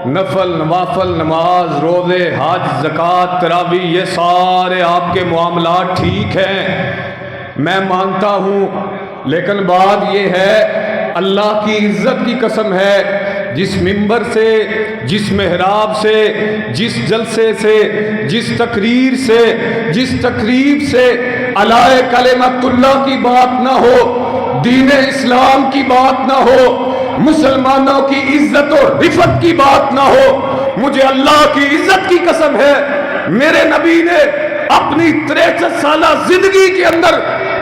نفل نوافل نماز روزے حج زکوٰۃ تراویح یہ سارے آپ کے معاملات ٹھیک ہیں، میں مانتا ہوں، لیکن بات یہ ہے اللہ کی عزت کی قسم ہے، جس منبر سے، جس محراب سے، جس جلسے سے، جس تقریر سے، جس تقریب سے علی کلمۃ اللہ کی بات نہ ہو، دین اسلام کی بات نہ ہو، مسلمانوں کی عزت و رفت کی بات نہ ہو، مجھے اللہ کی عزت کی قسم ہے میرے نبی نے اپنی 63 سالہ زندگی کے اندر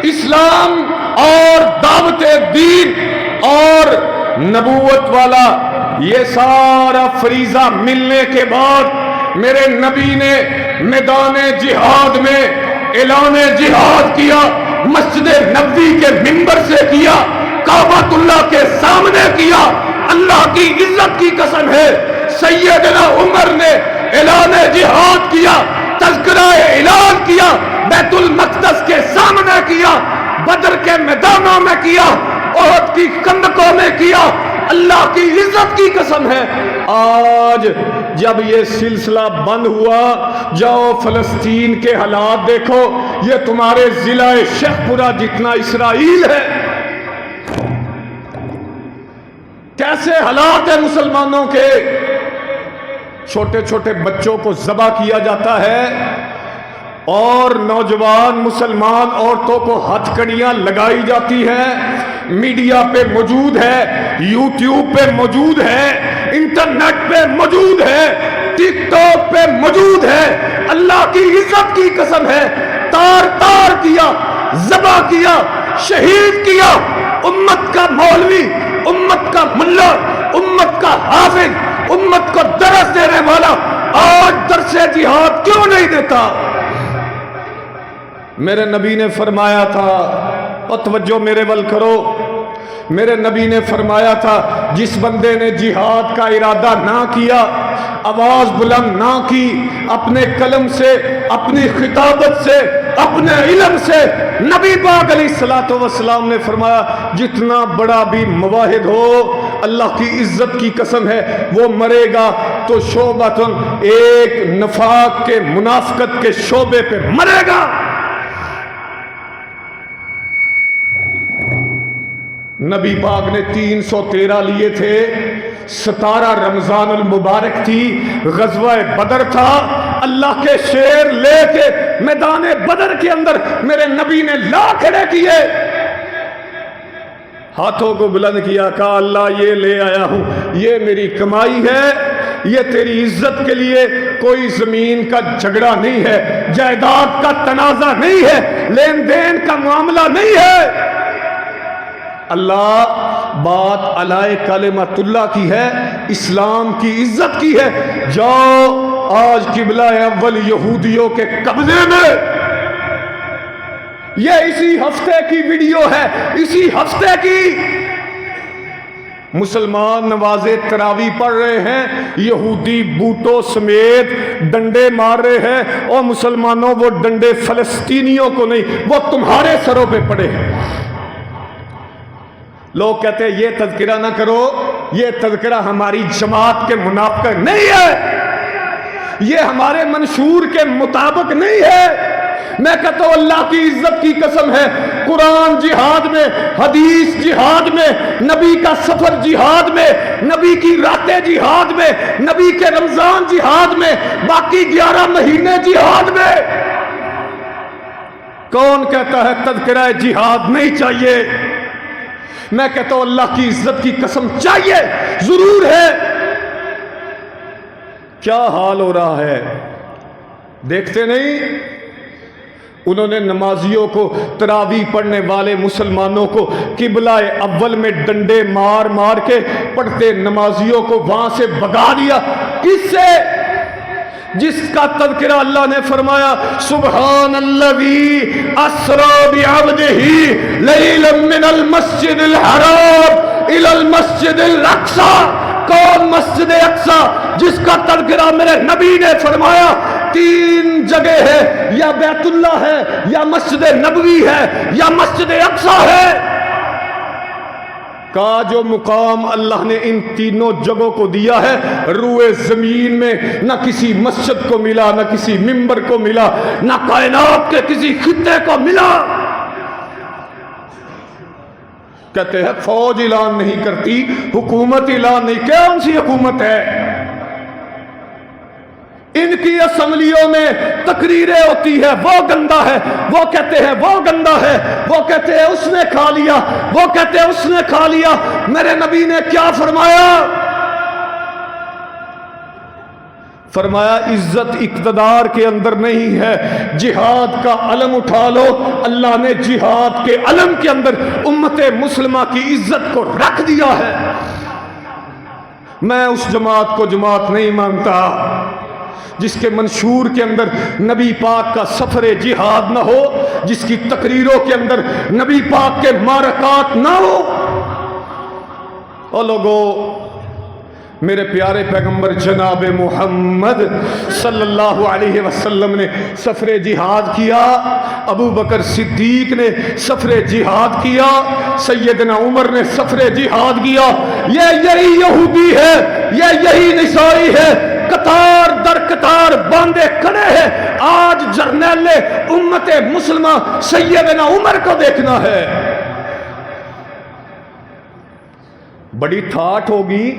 اسلام اور دعوت دین اور نبوت والا یہ سارا فریضہ ملنے کے بعد میرے نبی نے میدان جہاد میں اعلان جہاد کیا، مسجد نبوی کے منبر سے کیا، کعبۃ اللہ کے سامنے کیا۔ اللہ کی عزت کی قسم ہے سیدنا عمر نے اعلان جہاد کیا، تذکرہ اعلان کیا، بیت المقدس کے سامنے کیا، بدر کے میدانوں میں کیا، احد کی خندقوں میں کیا۔ اللہ کی عزت کی قسم ہے آج جب یہ سلسلہ بند ہوا، جاؤ فلسطین کے حالات دیکھو، یہ تمہارے ضلع شیخ پورہ جتنا اسرائیل ہے، کیسے حالات ہیں مسلمانوں کے، چھوٹے چھوٹے بچوں کو ذبح کیا جاتا ہے اور نوجوان مسلمان عورتوں کو ہتھکڑیاں لگائی جاتی ہیں، میڈیا پہ موجود ہے، یوٹیوب پہ موجود ہے، انٹرنیٹ پہ موجود ہے، ٹک ٹاک پہ موجود ہے۔ اللہ کی عزت کی قسم ہے تار تار کیا، ذبح کیا، شہید کیا، امت کا مولوی، امت کا ملا، امت کا حافظ، امت کو درس دینے والا آج درس جہاد کیوں نہیں دیتا؟ میرے نبی نے فرمایا تھا، اور توجہ میرے ول کرو، میرے نبی نے فرمایا تھا جس بندے نے جہاد کا ارادہ نہ کیا، آواز بلند نہ کی، اپنے قلم سے، اپنی خطابت سے، اپنے علم سے، نبی پاک علیہ الصلوۃ والسلام نے فرمایا جتنا بڑا بھی مواحد ہو، اللہ کی عزت کی قسم ہے وہ مرے گا تو شعبۃ، ایک نفاق کے منافقت کے شعبے پہ مرے گا۔ نبی پاک نے 313 لیے تھے، 17 رمضان المبارک تھی، غزوہ بدر تھا، اللہ کے شیر لے کے میدان بدر کے اندر میرے نبی نے لا کھڑے کیے، ہاتھوں کو بلند کیا، کہا اللہ یہ لے آیا ہوں، یہ میری کمائی ہے، یہ تیری عزت کے لیے کوئی زمین کا جھگڑا نہیں ہے، جائیداد کا تنازع نہیں ہے، لین دین کا معاملہ نہیں ہے۔ اللہ بات علی کلمۃ اللہ کی ہے، اسلام کی عزت کی ہے۔ جاؤ آج قبلہ اول یہودیوں کے قبضے میں، یہ اسی ہفتے کی ویڈیو ہے، اسی ہفتے کی، مسلمان نماز تراویح پڑھ رہے ہیں، یہودی بوٹوں سمیت ڈنڈے مار رہے ہیں، اور مسلمانوں وہ ڈنڈے فلسطینیوں کو نہیں، وہ تمہارے سروں پہ پڑے ہیں۔ لوگ کہتے ہیں یہ تذکرہ نہ کرو، یہ تذکرہ ہماری جماعت کے منافق نہیں ہے، یہ ہمارے منشور کے مطابق نہیں ہے۔ میں کہتا ہوں اللہ کی عزت کی قسم ہے، قرآن جہاد میں، حدیث جہاد میں، نبی کا سفر جہاد میں، نبی کی راتیں جہاد میں، نبی کے رمضان جہاد میں، باقی 11 مہینے جہاد میں۔ کون کہتا ہے تذکرہ جہاد نہیں چاہیے؟ میں کہتا ہوں اللہ کی عزت کی قسم چاہیے، ضرور ہے۔ کیا حال ہو رہا ہے دیکھتے نہیں؟ انہوں نے نمازیوں کو، تراویح پڑھنے والے مسلمانوں کو قبلہ اول میں ڈنڈے مار مار کے پڑھتے نمازیوں کو وہاں سے بھگا دیا، کس سے؟ جس کا تذکرہ اللہ نے فرمایا سبحان الذی اسری بعبدہ لیلا من المسجد الحرام الی المسجد الاقصی۔ کون مسجد اقصی جس کا تذکرہ میرے نبی نے فرمایا 3 جگہ ہے، یا بیت اللہ ہے، یا مسجد نبوی ہے، یا مسجد اقصی ہے۔ کا جو مقام اللہ نے ان تینوں جگہوں کو دیا ہے روئے زمین میں نہ کسی مسجد کو ملا، نہ کسی منبر کو ملا، نہ کائنات کے کسی خطے کو ملا۔ کہتے ہیں فوج اعلان نہیں کرتی، حکومت اعلان نہیں، کون سی حکومت ہے؟ ان کی اسمبلیوں میں تقریریں ہوتی ہے، وہ گندا ہے، وہ کہتے ہیں وہ گندا ہے، وہ کہتے ہیں اس نے کھا لیا، وہ کہتے ہیں اس نے کھا لیا۔ میرے نبی نے کیا فرمایا؟ فرمایا عزت اقتدار کے اندر نہیں ہے، جہاد کا علم اٹھا لو۔ اللہ نے جہاد کے علم کے اندر امت مسلمہ کی عزت کو رکھ دیا ہے۔ میں اس جماعت کو جماعت نہیں مانتا جس کے منشور کے اندر نبی پاک کا سفر جہاد نہ ہو، جس کی تقریروں کے اندر نبی پاک کے معرکات نہ ہو۔ اور لوگوں، میرے پیارے پیغمبر جناب محمد صلی اللہ علیہ وسلم نے سفر جہاد کیا، ابو بکر صدیق نے سفر جہاد کیا، سیدنا عمر نے سفر جہاد کیا۔ یہی یہودی ہے، یہی عیسائی ہے، قطار در قطار باندھے کھڑے ہیں۔ آج جرنیل امت مسلمہ سیدنا عمر کو دیکھنا ہے۔ بڑی ٹھاٹھ ہوگی،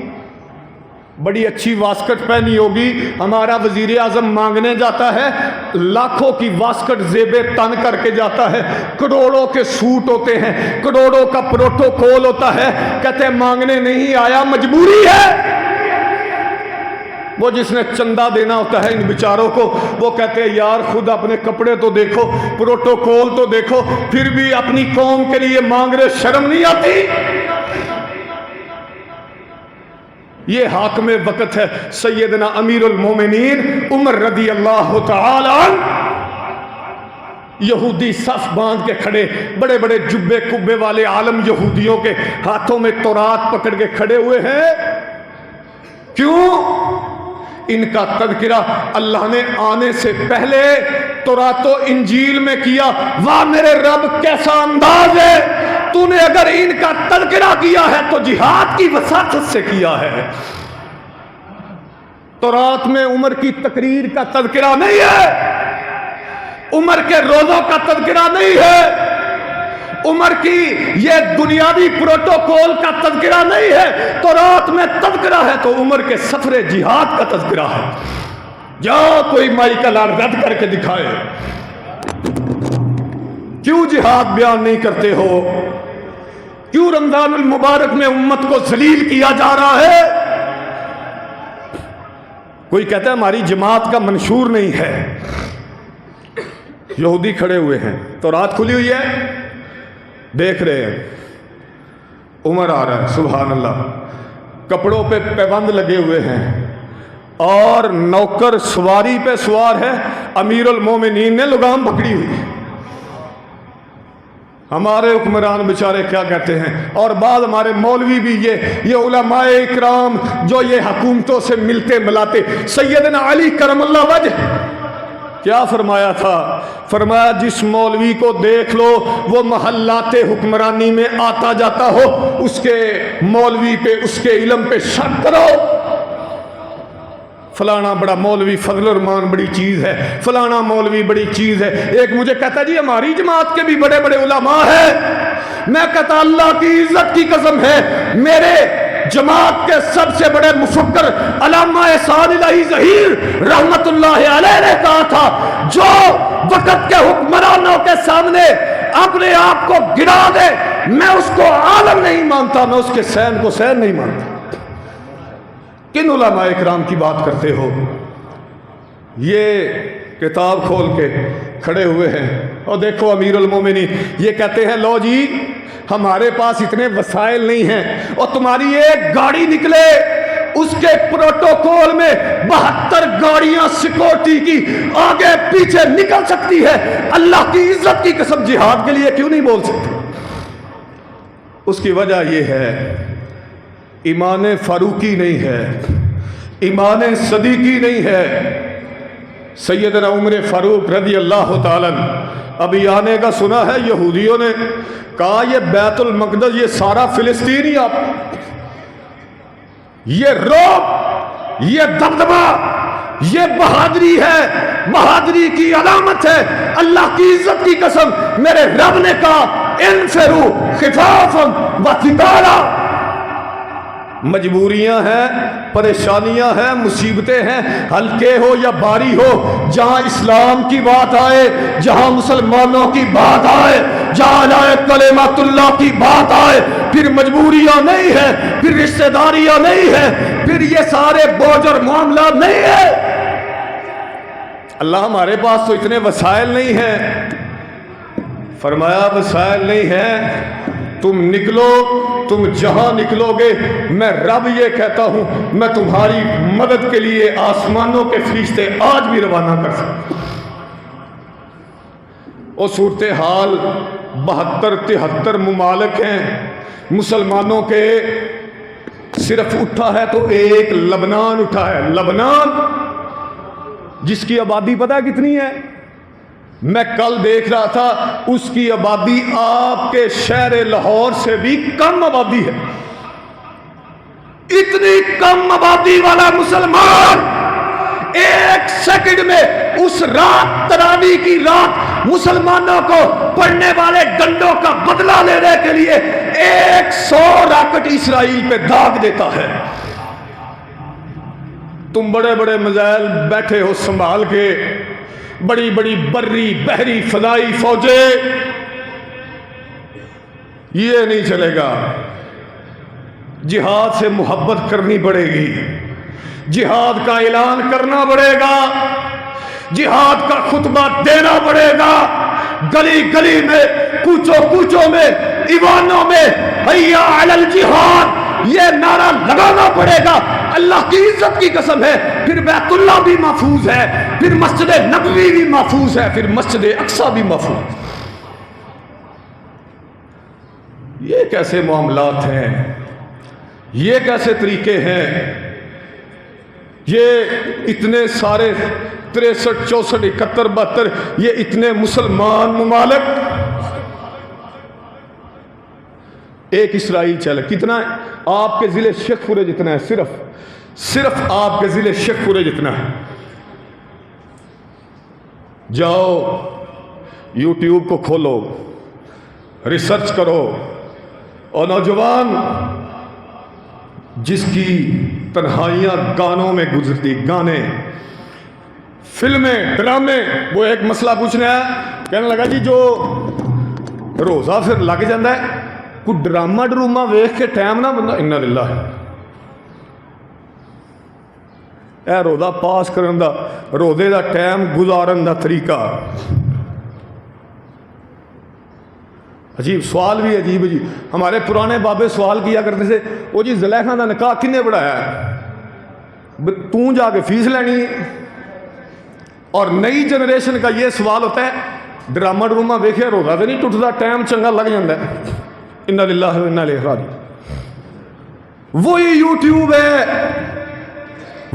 بڑی اچھی واسکٹ پہنی ہوگی، ہمارا وزیر اعظم مانگنے جاتا ہے، لاکھوں کی واسکٹ زیب تن کر کے جاتا ہے، کروڑوں کے سوٹ ہوتے ہیں، کروڑوں کا پروٹوکول ہوتا ہے، کہتے ہیں مانگنے نہیں آیا، مجبوری ہے۔ وہ جس نے چندہ دینا ہوتا ہے ان بیچاروں کو، وہ کہتے ہیں یار خود اپنے کپڑے تو دیکھو، پروٹوکول تو دیکھو، پھر بھی اپنی قوم کے لیے مانگ رہے، شرم نہیں آتی؟ یہ حاکم وقت ہے سیدنا امیر المومنین عمر رضی اللہ تعالی عنہ۔ یہودی صف باندھ کے کھڑے، بڑے بڑے جبے کبے والے عالم یہودیوں کے ہاتھوں میں تورات پکڑ کے کھڑے ہوئے ہیں۔ کیوں؟ ان کا تذکرہ اللہ نے آنے سے پہلے تورات و انجیل میں کیا۔ واہ میرے رب کیسا انداز ہے، تو نے اگر ان کا تذکرہ کیا ہے تو جہاد کی وساطت سے کیا ہے۔ تورات میں عمر کی تقریر کا تذکرہ نہیں ہے، عمر کے روزوں کا تذکرہ نہیں ہے، عمر کی یہ دنیاوی پروٹوکول کا تذکرہ نہیں ہے۔ تورات میں تذکرہ ہے تو عمر کے سفر جہاد کا تذکرہ ہے۔ جاؤ کوئی مائیکل رد کر کے دکھائے، کیوں جہاد بیان نہیں کرتے ہو؟ کیوں رمضان المبارک میں امت کو ذلیل کیا جا رہا ہے؟ کوئی کہتا ہے ہماری جماعت کا منشور نہیں ہے۔ یہودی کھڑے ہوئے ہیں، تورات کھلی ہوئی ہے، دیکھ رہے ہیں، عمر آ رہا ہے، سبحان اللہ، کپڑوں پہ پیبند لگے ہوئے ہیں اور نوکر سواری پہ سوار ہے، امیر المومنین نے لگام پکڑی ہوئی ہے۔ ہمارے حکمران بیچارے کیا کہتے ہیں، اور بعض ہمارے مولوی بھی یہ علماء اکرام جو یہ حکومتوں سے ملتے ملاتے، سیدنا علی کرم اللہ وجہ کیا فرمایا تھا؟ فرمایا جس مولوی کو دیکھ لو وہ محلات حکمرانی میں آتا جاتا ہو، اس کے مولوی پہ، اس کے علم پہ شک کرو۔ فلانا بڑا مولوی فضل الرحمان بڑی چیز ہے، فلانا مولوی بڑی چیز ہے۔ ایک مجھے کہتا جی ہماری جماعت کے بھی بڑے بڑے علماء ہیں۔ میں کہتا اللہ کی عزت کی قسم ہے، میرے جماعت کے سب سے بڑے مفکر علامہ احسان الہی ظہیر رحمت اللہ علیہ نے کہا تھا، جو وقت کے حکمرانوں کے سامنے اپنے آپ کو گرا دے، میں اس کو عالم نہیں مانتا، میں اس کے سین کو سین نہیں مانتا۔ کن علماء اکرام کی بات کرتے ہو؟ یہ کتاب کھول کے کھڑے ہوئے ہیں اور دیکھو امیر المومنین یہ کہتے ہیں لو جی ہمارے پاس اتنے وسائل نہیں ہیں، اور تمہاری ایک گاڑی نکلے اس کے پروٹوکول میں 72 گاڑیاں سیکورٹی کی آگے پیچھے نکل سکتی ہے، اللہ کی عزت کی قسم جہاد کے لیے کیوں نہیں بول سکتے؟ اس کی وجہ یہ ہے ایمان فاروقی نہیں ہے، ایمان صدیقی نہیں ہے۔ سیدنا عمر فاروق رضی اللہ تعالیٰ ابھی آنے کا سنا ہے، یہودیوں نے کہا یہ بیت المقدس، یہ سارا فلسطینی آپ، یہ رعب، یہ دبدبا، یہ بہادری ہے، بہادری کی علامت ہے۔ اللہ کی عزت کی قسم، میرے رب نے کہا انفروا خفافا وثقالا۔ مجبوریاں ہیں، پریشانیاں ہیں، مصیبتیں ہیں، ہلکے ہو یا بھاری ہو، جہاں اسلام کی بات آئے، جہاں مسلمانوں کی بات آئے، جہاں لا کلمۃ اللہ کی بات آئے، پھر مجبوریاں نہیں ہیں، پھر رشتہ داریاں نہیں ہیں، پھر یہ سارے بوجھ اور معاملات نہیں ہیں۔ اللہ ہمارے پاس تو اتنے وسائل نہیں ہیں، فرمایا وسائل نہیں ہیں، تم نکلو، تم جہاں نکلو گے میں رب یہ کہتا ہوں میں تمہاری مدد کے لیے آسمانوں کے فرشتے آج بھی روانہ کر سکتا ہوں۔ اور صورتحال 72-73 ممالک ہیں مسلمانوں کے، صرف اٹھا ہے تو ایک لبنان اٹھا ہے، لبنان جس کی آبادی پتہ کتنی ہے؟ میں کل دیکھ رہا تھا، اس کی آبادی آپ کے شہر لاہور سے بھی کم آبادی ہے۔ اتنی کم آبادی والا مسلمان ایک سیکنڈ میں اس رات، تراویح کی رات، مسلمانوں کو پڑھنے والے ڈنڈوں کا بدلہ لینے کے لیے 100 راکٹ اسرائیل پہ داغ دیتا ہے۔ تم بڑے بڑے میزائل بیٹھے ہو سنبھال کے، بڑی بڑی بری بحری فضائی فوجیں، یہ نہیں چلے گا۔ جہاد سے محبت کرنی پڑے گی، جہاد کا اعلان کرنا پڑے گا، جہاد کا خطبہ دینا پڑے گا، گلی گلی میں، کوچوں کوچوں میں، ایوانوں میں حیا علی الجہاد یہ نعرہ لگانا پڑے گا۔ اللہ کی عزت کی قسم ہے، پھر بیت اللہ بھی محفوظ ہے، پھر مسجد نبوی بھی محفوظ ہے، پھر مسجد اقصی بھی محفوظ۔ یہ کیسے معاملات ہیں، یہ کیسے طریقے ہیں، یہ اتنے سارے 63 64 71 72 یہ اتنے مسلمان ممالک، ایک اسرائیل چل کتنا ہے؟ آپ کے ضلع شیخ پورے جتنا ہے، صرف آپ کے ضلع شیخ پورے جتنا ہے۔ جاؤ یوٹیوب کو کھولو، ریسرچ کرو، اور نوجوان جس کی تنہائیاں گانوں میں گزرتی، گانے، فلمیں، ڈرامے، وہ ایک مسئلہ پوچھنا ہے، کہنے لگا جی جو روزہ پھر لگ جاندہ ہے، کوئی ڈرامہ ڈرومہ ویکھ کے ٹائم نہ بندہ، انا للہ ہے اے روزہ پاس کرن دا، روزے دا ٹائم گزارن دا طریقہ عجیب۔ سوال بھی عجیب ہے جی، ہمارے پرانے بابے سوال کیا کرتے تھے، وہ جی زلیخا دا نکاح کنے پڑھایا ہے؟ تو جا کے فیس لینی ہے۔ اور نئی جنریشن کا یہ سوال ہوتا ہے، ڈرامہ ڈرومہ ویکھے روزہ تو نہیں ٹوٹتا، ٹائم چنگا لگ جاندہ ہے، انا للہ و انا الیہ راجعون۔ وہی یوٹیوب ہے،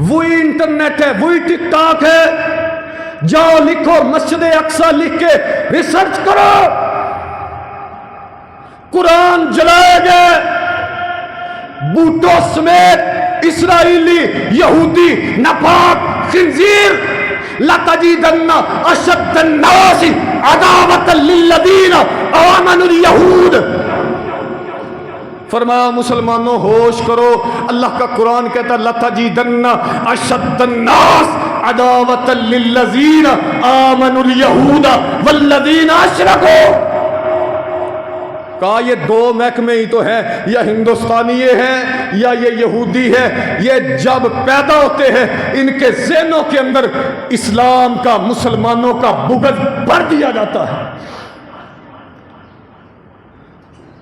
وہی انٹرنیٹ ہے، وہی ٹک ٹاک ہے، جاؤ لکھو مسجد اقصی لکھ کے ریسرچ کرو، قرآن جلائے گئے بوٹوں سمیت، اسرائیلی، یہودی، ناپاک، خنزیر، لَتَجِدَنَّ أَشَدَّ النَّاسِ عَدَاوَةً لِلَّذِينَ آمَنُوا الْيَهُودَ۔ فرمایا مسلمانوں ہوش کرو، اللہ کا قرآن کہتا ہے لَتَجِدَنَّ أَشَدَّ النَّاسِ عَدَاوَةً لِلَّذِينَ آمَنُوا الْيَهُودَ وَالَّذِينَ أَشْرَكُوا۔ کہا یہ دو محکمے ہی تو ہیں، یا ہندوستانی یہ ہیں یا یہ یہودی ہے، یہ جب پیدا ہوتے ہیں ان کے ذہنوں کے اندر اسلام کا، مسلمانوں کا بغض بھر دیا جاتا ہے۔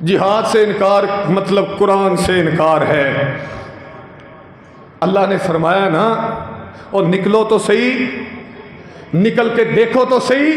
جہاد سے انکار مطلب قرآن سے انکار ہے۔ اللہ نے فرمایا نا، اور نکلو تو صحیح، نکل کے دیکھو تو صحیح،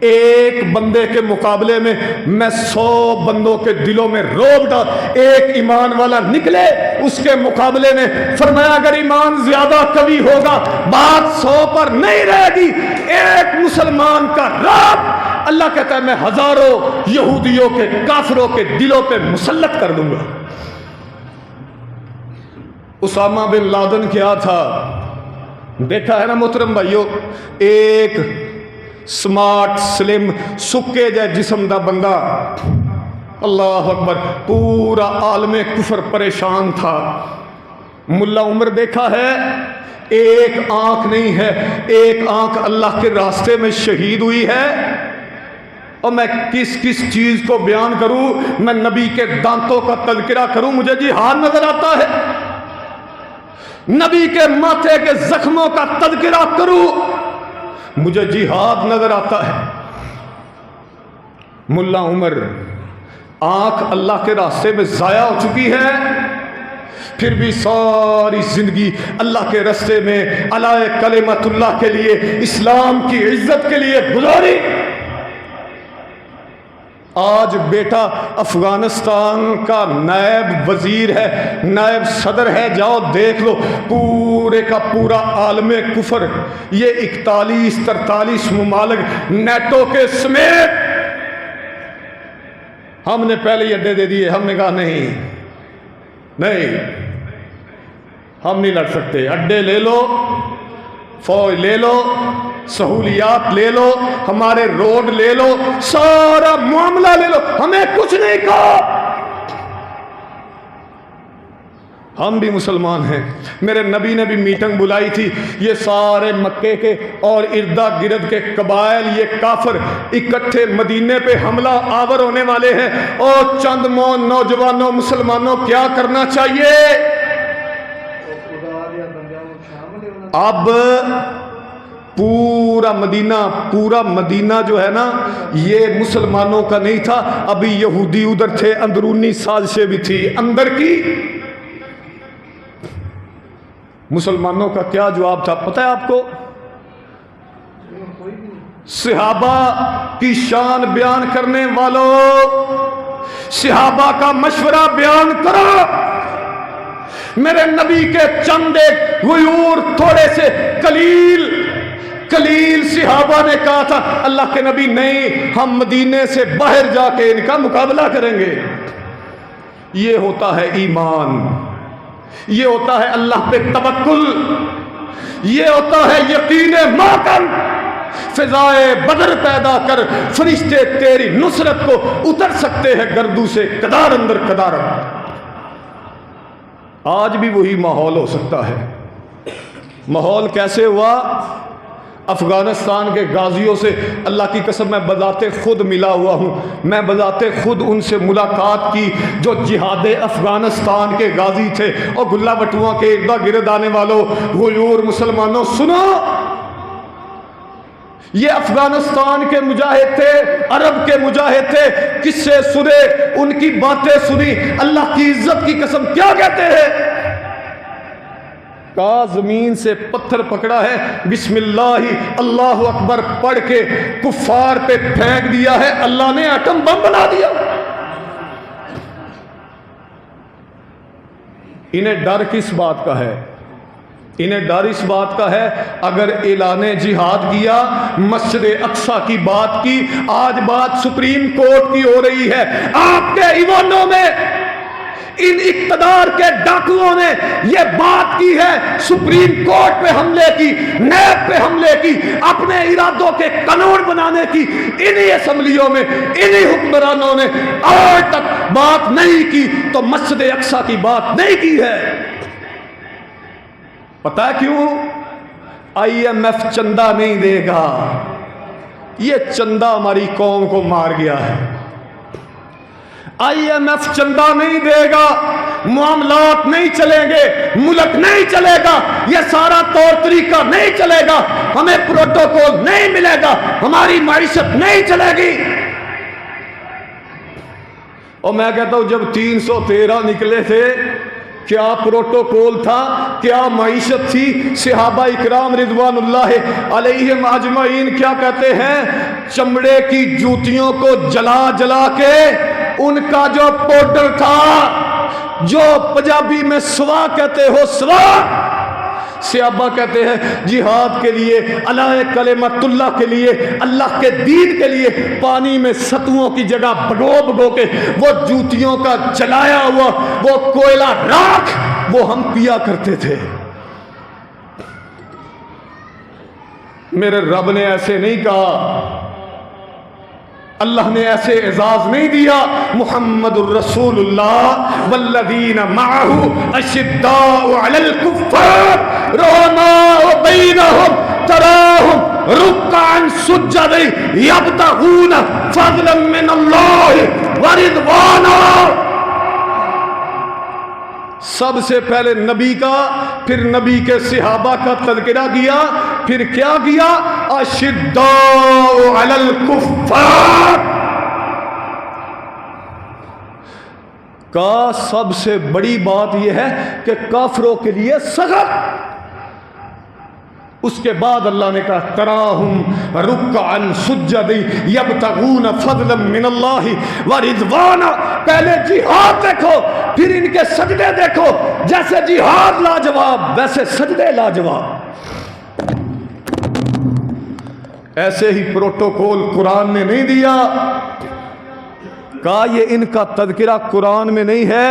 ایک بندے کے مقابلے میں میں 100 بندوں کے دلوں میں روب ڈال، ایک ایمان والا نکلے اس کے مقابلے میں، فرمایا اگر ایمان زیادہ قوی ہوگا بات 100 پر نہیں رہے گی، ایک مسلمان کا رعب اللہ کہتا ہے میں ہزاروں یہودیوں کے کافروں کے دلوں پہ مسلط کر دوں گا۔ اسامہ بن لادن کیا تھا دیکھا ہے نا محترم بھائیو، ایک سمارٹ سلم سکے جائے جسم دا بندہ، اللہ اکبر، پورا عالم کفر پریشان تھا۔ ملا عمر دیکھا ہے، ایک آنکھ نہیں ہے، ایک آنکھ اللہ کے راستے میں شہید ہوئی ہے۔ اور میں کس کس چیز کو بیان کروں، میں نبی کے دانتوں کا تذکرہ کروں، مجھے جہاد نظر آتا ہے، نبی کے ماتھے کے زخموں کا تذکرہ کروں مجھے جہاد نظر آتا ہے۔ ملا عمر آنکھ اللہ کے راستے میں ضائع ہو چکی ہے، پھر بھی ساری زندگی اللہ کے راستے میں علی کلمت اللہ کے لیے، اسلام کی عزت کے لیے گزاری۔ آج بیٹا افغانستان کا نائب وزیر ہے، نائب صدر ہے، جاؤ دیکھ لو، پورے کا پورا عالم کفر، یہ 41-43 ممالک نیٹو کے سمیت، ہم نے پہلے ہی اڈے دے دیے، ہم نے کہا نہیں ہم نہیں لڑ سکتے، اڈے لے لو، فوج لے لو، سہولیات لے لو، ہمارے روڈ لے لو، سارا معاملہ لے لو، ہمیں کچھ نہیں کہا، ہم بھی مسلمان ہیں۔ میرے نبی نے بھی میٹنگ بلائی تھی، یہ سارے مکے کے اور اردا گرد کے قبائل، یہ کافر اکٹھے مدینے پہ حملہ آور ہونے والے ہیں، اور چند نوجوانوں مسلمانوں کیا کرنا چاہیے؟ اب پورا مدینہ جو ہے نا یہ مسلمانوں کا نہیں تھا، ابھی یہودی ادھر تھے، اندرونی سازشیں بھی تھی اندر کی۔ مسلمانوں کا کیا جواب تھا پتہ ہے آپ کو؟ صحابہ کی شان بیان کرنے والوں، صحابہ کا مشورہ بیان کرو۔ میرے نبی کے چند ایک غیور، تھوڑے سے قلیل صحابہ نے کہا تھا اللہ کے نبی نہیں، ہم مدینے سے باہر جا کے ان کا مقابلہ کریں گے۔ یہ ہوتا ہے ایمان، یہ ہوتا ہے اللہ پہ توکل، یہ ہوتا ہے یقین محکم۔ فضائے بدر پیدا کر، فرشتے تیری نصرت کو اتر سکتے ہیں گردوں سے قدار اندر قدار۔ آج بھی وہی ماحول ہو سکتا ہے۔ ماحول کیسے ہوا؟ افغانستان کے غازیوں سے اللہ کی قسم میں بذات خود ملا ہوا ہوں، میں بذات خود ان سے ملاقات کی جو جہاد افغانستان کے غازی تھے۔ اور گلہ بٹوا کے ارد گرد آنے والوں، غیور مسلمانوں، سنو، یہ افغانستان کے مجاہد تھے، عرب کے مجاہد تھے، کس سے سنے، ان کی باتیں سنی، اللہ کی عزت کی قسم کیا کہتے ہیں؟ کہا زمین سے پتھر پکڑا ہے، بسم اللہ اللہ اکبر پڑھ کے کفار پہ پھینک دیا ہے، اللہ نے ایٹم بم بنا دیا۔ انہیں ڈر کس بات کا ہے؟ انہیں ڈر اس بات کا ہے اگر اعلان جہاد کیا، مسجد اقصی کی بات کی، آج بات سپریم کورٹ کی ہو رہی ہے، آپ کے ایوانوں میں ان اقتدار کے ڈاکوؤں نے یہ بات کی ہے، سپریم کورٹ پہ حملے کی، نیب پہ حملے کی، اپنے ارادوں کے قانون بنانے کی، انہی اسمبلیوں میں انہی حکمرانوں نے آج تک بات نہیں کی، تو مسجد اقصی کی بات نہیں کی ہے۔ پتہ ہے کیوں؟ IMF چندہ نہیں دے گا، یہ چندہ ہماری قوم کو مار گیا ہے۔ IMF چندہ نہیں دے گا، معاملات نہیں چلیں گے، ملک نہیں چلے گا، یہ سارا طور طریقہ نہیں چلے گا، ہمیں پروٹوکول نہیں ملے گا، ہماری معیشت نہیں چلے گی۔ اور میں کہتا ہوں جب 313 نکلے تھے کیا پروٹوکول تھا, کیا معیشت تھی. صحابہ اکرام رضوان اللہ علیہم اجمعین کیا کہتے ہیں, چمڑے کی جوتیوں کو جلا جلا کے ان کا جو پاؤڈر تھا, جو پنجابی میں سوا کہتے ہو, سوا, صحابہ کہتے ہیں جہاد کے لیے, علیٰ کلمت اللہ کے لیے, اللہ کے دین کے لیے پانی میں ستوؤں کی جگہ بھگو بھگو کے وہ جوتیوں کا جلایا ہوا وہ کوئلہ راکھ وہ ہم پیا کرتے تھے. میرے رب نے ایسے نہیں کہا, اللہ نے ایسے اعزاز نہیں دیا. محمد الرسول اللہ والذین معہ اشداء علی الکفار رحماء بینہم تراہم رکعا سجدا یبتغون فضلا من اللہ ورضوانا. سب سے پہلے نبی کا, پھر نبی کے صحابہ کا تذکرہ کیا, پھر کیا کیا, اشداء علی الکفار. کا سب سے بڑی بات یہ ہے کہ کافروں کے لیے سخت. اس کے بعد اللہ نے کہا تراہم رکعا سجدا یبتغون فضلا من اللہ ورضوانا. پہلے جہاد دیکھو, پھر ان کے سجدے دیکھو. جیسے جہاد لاجواب ویسے سجدے لاجواب. ایسے ہی پروٹوکول قرآن نے نہیں دیا. کہا یہ ان کا تذکرہ قرآن میں نہیں ہے,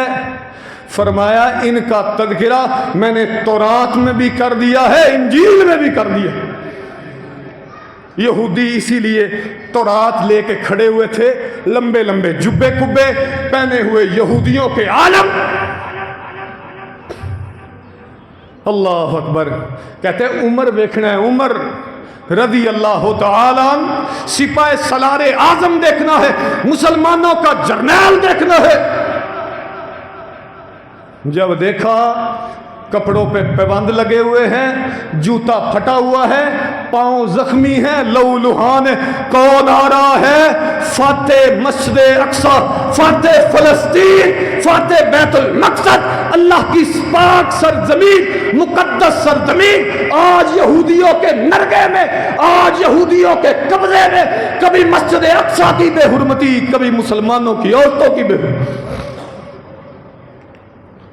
فرمایا ان کا تذکرہ میں نے تورات میں بھی کر دیا ہے, انجیل میں بھی کر دیا. یہودی اسی لیے تورات لے کے کھڑے ہوئے تھے, لمبے لمبے جبے کبے پہنے ہوئے یہودیوں کے عالم. اللہ اکبر. کہتے ہیں عمر دیکھنا ہے, عمر رضی اللہ تعالی عنہ, سپاہ سالار اعظم دیکھنا ہے, مسلمانوں کا جرنیل دیکھنا ہے. جب دیکھا کپڑوں پہ پیبند لگے ہوئے ہیں, جوتا پھٹا ہوا ہے, پاؤں زخمی ہیں, لہو لہان ہے, کون آ رہا ہے؟ فاتح مسجد اقصی, فاتح فلسطین, فاتح بیت المقدس, اللہ کی پاک سرزمین, مقدس سرزمین. آج یہودیوں کے نرگے میں, آج یہودیوں کے قبضے میں, کبھی مسجد اقصی کی بے حرمتی, کبھی مسلمانوں کی عورتوں کی بے حرمتی.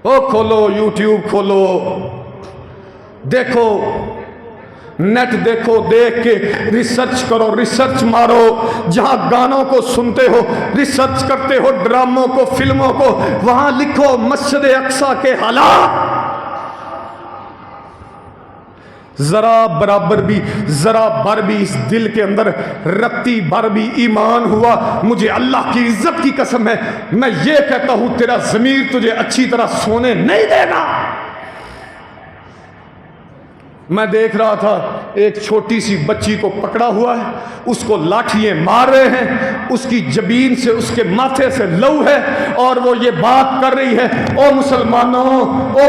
او کھولو یوٹیوب, کھولو دیکھو, نیٹ دیکھو, دیکھ کے ریسرچ کرو, ریسرچ مارو. جہاں گانوں کو سنتے ہو, ریسرچ کرتے ہو, ڈراموں کو, فلموں کو, وہاں لکھو مسجد اقصی کے حالات. ذرا برابر بھی, ذرا بر بھی اس دل کے اندر رتی بر بھی ایمان ہوا, مجھے اللہ کی عزت کی قسم ہے, میں یہ کہتا ہوں تیرا ضمیر تجھے اچھی طرح سونے نہیں دے گا. میں دیکھ رہا تھا ایک چھوٹی سی بچی کو پکڑا ہوا ہے, اس کو لاٹھیاں مار رہے ہیں, اس کی جبین سے, اس کے ماتھے سے لہو ہے, اور وہ یہ بات کر رہی ہے, او مسلمانوں, او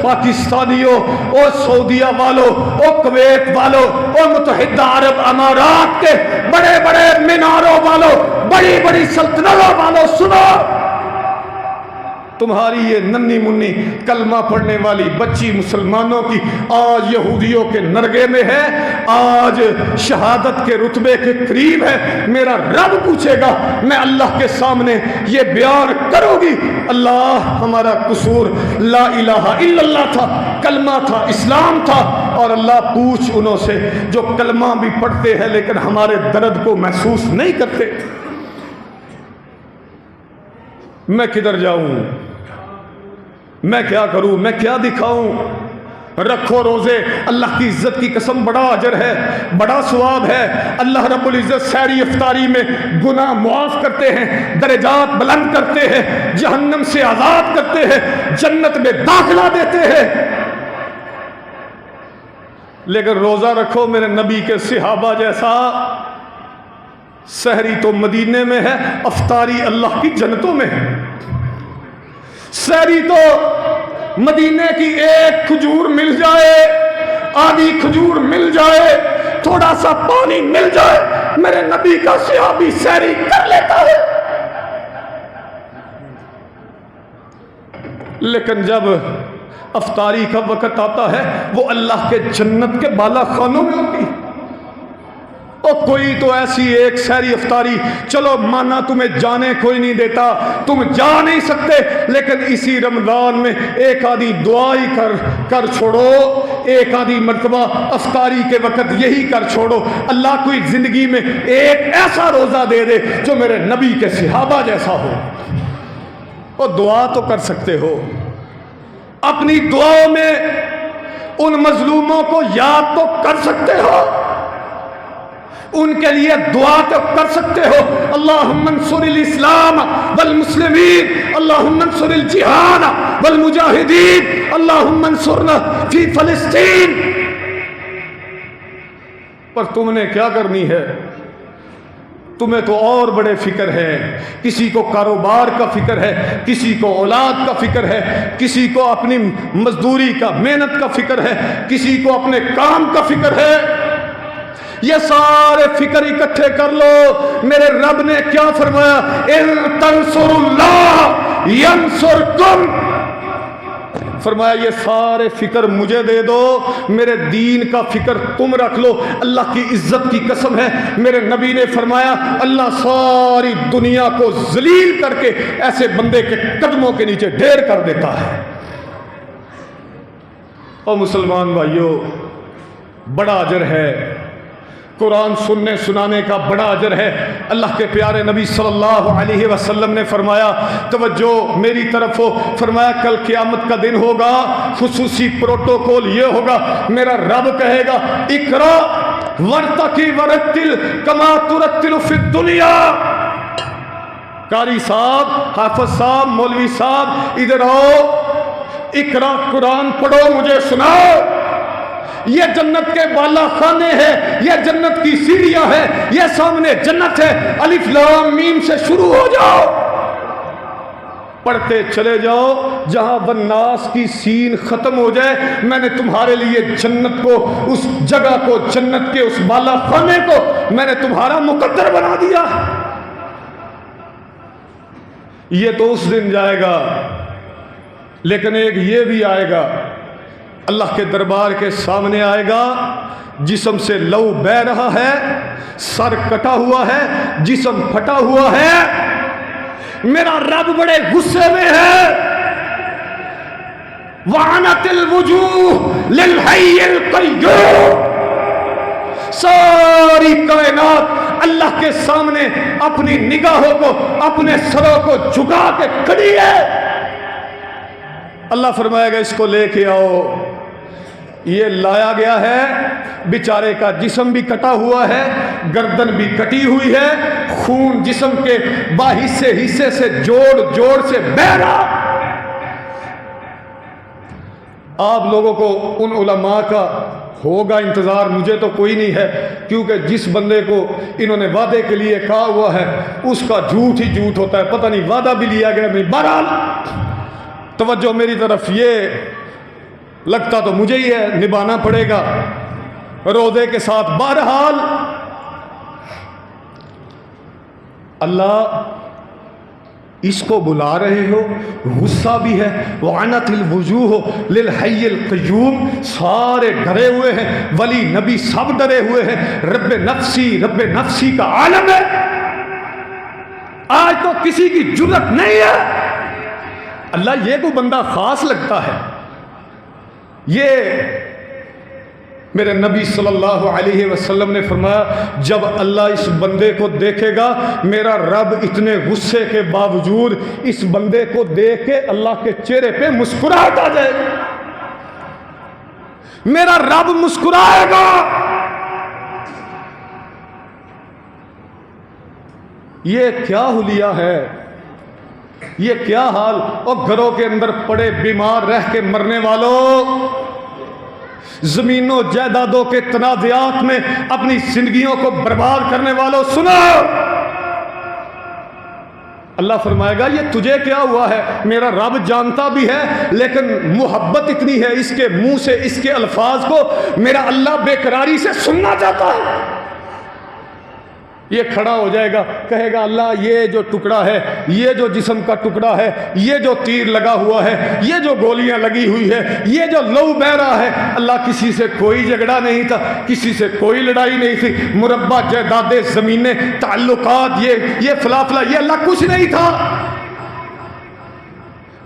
پاکستانیوں, او سعودیہ والوں, او کویت والوں, او متحدہ عرب امارات کے بڑے بڑے میناروں والوں, بڑی بڑی سلطنتوں والوں, سنو, تمہاری یہ ننھی منی کلمہ پڑھنے والی بچی مسلمانوں کی آج یہودیوں کے نرگے میں ہے, آج شہادت کے رتبے کے قریب ہے. میرا رب پوچھے گا, میں اللہ کے سامنے یہ بیان کروں گی, اللہ ہمارا قصور لا الہ الا اللہ تھا, کلمہ تھا, اسلام تھا. اور اللہ پوچھ انہوں سے جو کلمہ بھی پڑھتے ہیں لیکن ہمارے درد کو محسوس نہیں کرتے. میں کدھر جاؤں, میں کیا کروں, میں کیا دکھاؤں؟ رکھو روزے, اللہ کی عزت کی قسم بڑا اجر ہے, بڑا ثواب ہے. اللہ رب العزت سحری افطاری میں گناہ معاف کرتے ہیں, درجات بلند کرتے ہیں, جہنم سے آزاد کرتے ہیں, جنت میں داخلہ دیتے ہیں. لیکن روزہ رکھو میرے نبی کے صحابہ جیسا. سحری تو مدینے میں ہے, افطاری اللہ کی جنتوں میں ہے. سحری تو مدینے کی ایک کھجور مل جائے, آدھی کھجور مل جائے, تھوڑا سا پانی مل جائے, میرے نبی کا صحابی سحری کر لیتا ہے. لیکن جب افطاری کا وقت آتا ہے وہ اللہ کے جنت کے بالا خانوں میں ہوتی ہے۔ اور کوئی تو ایسی ایک سحری افطاری، چلو مانا تمہیں جانے کوئی نہیں دیتا، تم جا نہیں سکتے، لیکن اسی رمضان میں ایک آدھی دعا ہی کر چھوڑو، ایک آدھی مرتبہ افطاری کے وقت یہی کر چھوڑو، اللہ کوئی زندگی میں ایک ایسا روزہ دے دے جو میرے نبی کے صحابہ جیسا ہو۔ اور دعا تو کر سکتے ہو، اپنی دعاؤں میں ان مظلوموں کو یاد تو کر سکتے ہو، ان کے لیے دعا تو کر سکتے ہو، اللہم انصر الاسلام والمسلمین، اللہم انصر الجہاد والمجاہدین، اللہم انصرنا فی فلسطین۔ پر تم نے کیا کرنی ہے؟ تمہیں تو اور بڑے فکر ہے، کسی کو کاروبار کا فکر ہے، کسی کو اولاد کا فکر ہے، کسی کو اپنی مزدوری کا محنت کا فکر ہے، کسی کو اپنے کام کا فکر ہے۔ یہ سارے فکر اکٹھے کر لو، میرے رب نے کیا فرمایا؟ ان تنصروا اللہ ینصرکم، فرمایا یہ سارے فکر مجھے دے دو، میرے دین کا فکر تم رکھ لو۔ اللہ کی عزت کی قسم ہے، میرے نبی نے فرمایا اللہ ساری دنیا کو ذلیل کر کے ایسے بندے کے قدموں کے نیچے ڈھیر کر دیتا ہے۔ اور مسلمان بھائیوں، بڑا اجر ہے، قرآن سننے سنانے کا بڑا اجر ہے۔ اللہ کے پیارے نبی صلی اللہ علیہ وسلم نے فرمایا، توجہ میری طرف ہو، فرمایا کل قیامت کا دن ہوگا، خصوصی پروٹوکول یہ ہوگا، میرا رب کہے گا اقرا ورتقی ورتل کما ترتل فی الدنیا۔ قاری صاحب، حافظ صاحب، مولوی صاحب ادھر آؤ، اقرا قرآن پڑھو، مجھے سناؤ۔ یہ جنت کے بالا خانے ہیں، یہ جنت کی سیڑھیاں ہیں، یہ سامنے جنت ہے، الف لام میم سے شروع ہو جاؤ، پڑھتے چلے جاؤ، جہاں والناس کی سین ختم ہو جائے میں نے تمہارے لیے جنت کو، اس جگہ کو، جنت کے اس بالا خانے کو میں نے تمہارا مقدر بنا دیا۔ یہ تو اس دن جائے گا، لیکن ایک یہ بھی آئے گا، اللہ کے دربار کے سامنے آئے گا، جسم سے لو بہ رہا ہے، سر کٹا ہوا ہے، جسم پھٹا ہوا ہے، میرا رب بڑے غصے میں ہے۔ وعنت الوجوہ للحی القیوم، ساری کائنات اللہ کے سامنے اپنی نگاہوں کو، اپنے سروں کو جھکا کے کھڑی ہے۔ اللہ فرمائے گا اس کو لے کے آؤ، یہ لایا گیا ہے، بیچارے کا جسم بھی کٹا ہوا ہے، گردن بھی کٹی ہوئی ہے، خون جسم کے حصے سے جوڑ سے بہہ رہا۔ آپ لوگوں کو ان علماء کا ہوگا انتظار، مجھے تو کوئی نہیں ہے، کیونکہ جس بندے کو انہوں نے وعدے کے لیے کہا ہوا ہے اس کا جھوٹ ہی جھوٹ ہوتا ہے، پتہ نہیں وعدہ بھی لیا گیا نہیں۔ بہرحال توجہ میری طرف، یہ لگتا تو مجھے ہی ہے، نبھانا پڑے گا روزے کے ساتھ۔ بہرحال اللہ اس کو بلا رہے ہو، غصہ بھی ہے، وعنت الوجوہ للحی القیوم، سارے ڈرے ہوئے ہیں، ولی نبی سب ڈرے ہوئے ہیں، رب نفسی کا عالم ہے۔ آج تو کسی کی جرت نہیں ہے، اللہ یہ کو بندہ خاص لگتا ہے۔ یہ میرے نبی صلی اللہ علیہ وسلم نے فرمایا جب اللہ اس بندے کو دیکھے گا، میرا رب اتنے غصے کے باوجود اس بندے کو دیکھ کے اللہ کے چہرے پہ مسکراہٹ آ جائے گی، میرا رب مسکرائے گا۔ یہ کیا حلیہ ہے، یہ کیا حال۔ اور گھروں کے اندر پڑے بیمار رہ کے مرنے والوں، زمینوں جائیدادوں کے تنازعات میں اپنی زندگیوں کو برباد کرنے والوں، سنو، اللہ فرمائے گا یہ تجھے کیا ہوا ہے؟ میرا رب جانتا بھی ہے، لیکن محبت اتنی ہے اس کے منہ سے، اس کے الفاظ کو میرا اللہ بے قراری سے سننا چاہتا ہے۔ یہ کھڑا ہو جائے گا، کہے گا اللہ یہ جو ٹکڑا ہے، یہ جو جسم کا ٹکڑا ہے، یہ جو تیر لگا ہوا ہے، یہ جو گولیاں لگی ہوئی ہے، یہ جو لہو بہہ رہا ہے، اللہ کسی سے کوئی جھگڑا نہیں تھا، کسی سے کوئی لڑائی نہیں تھی، مربع جائیداد زمینیں تعلقات یہ فلافلہ، یہ اللہ کچھ نہیں تھا۔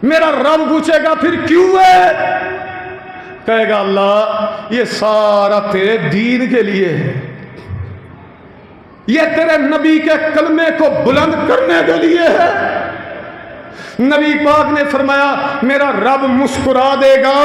میرا رب پوچھے گا پھر کیوں ہے؟ کہے گا اللہ یہ سارا تیرے دین کے لیے ہے، یہ تیرے نبی کے کلمے کو بلند کرنے کے لیے ہے۔ نبی پاک نے فرمایا میرا رب مسکرا دے گا،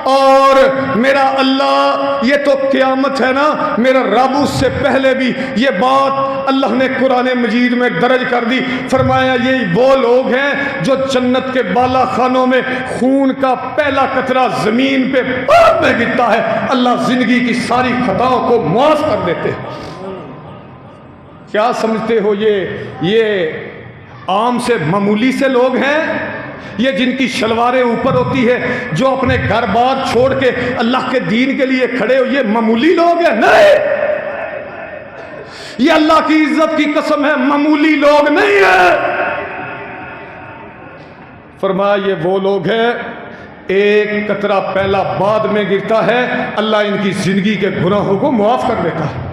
اور میرا اللہ، یہ تو قیامت ہے نا، میرا رب اس سے پہلے بھی یہ بات اللہ نے قرآن مجید میں درج کر دی، فرمایا یہ وہ لوگ ہیں جو جنت کے بالا خانوں میں خون کا پہلا قطرہ زمین پہ بعد میں گرتا ہے، اللہ زندگی کی ساری خطاؤں کو معاف کر دیتے ہیں۔ کیا سمجھتے ہو یہ عام سے معمولی سے لوگ ہیں؟ یہ جن کی شلواریں اوپر ہوتی ہے، جو اپنے گھر بار چھوڑ کے اللہ کے دین کے لیے کھڑے ہو، یہ معمولی لوگ ہیں؟ نہیں، یہ اللہ کی عزت کی قسم ہے معمولی لوگ نہیں ہیں۔ فرمایا یہ وہ لوگ ہیں ایک قطرہ پہلا بعد میں گرتا ہے، اللہ ان کی زندگی کے گناہوں کو معاف کر دیتا ہے۔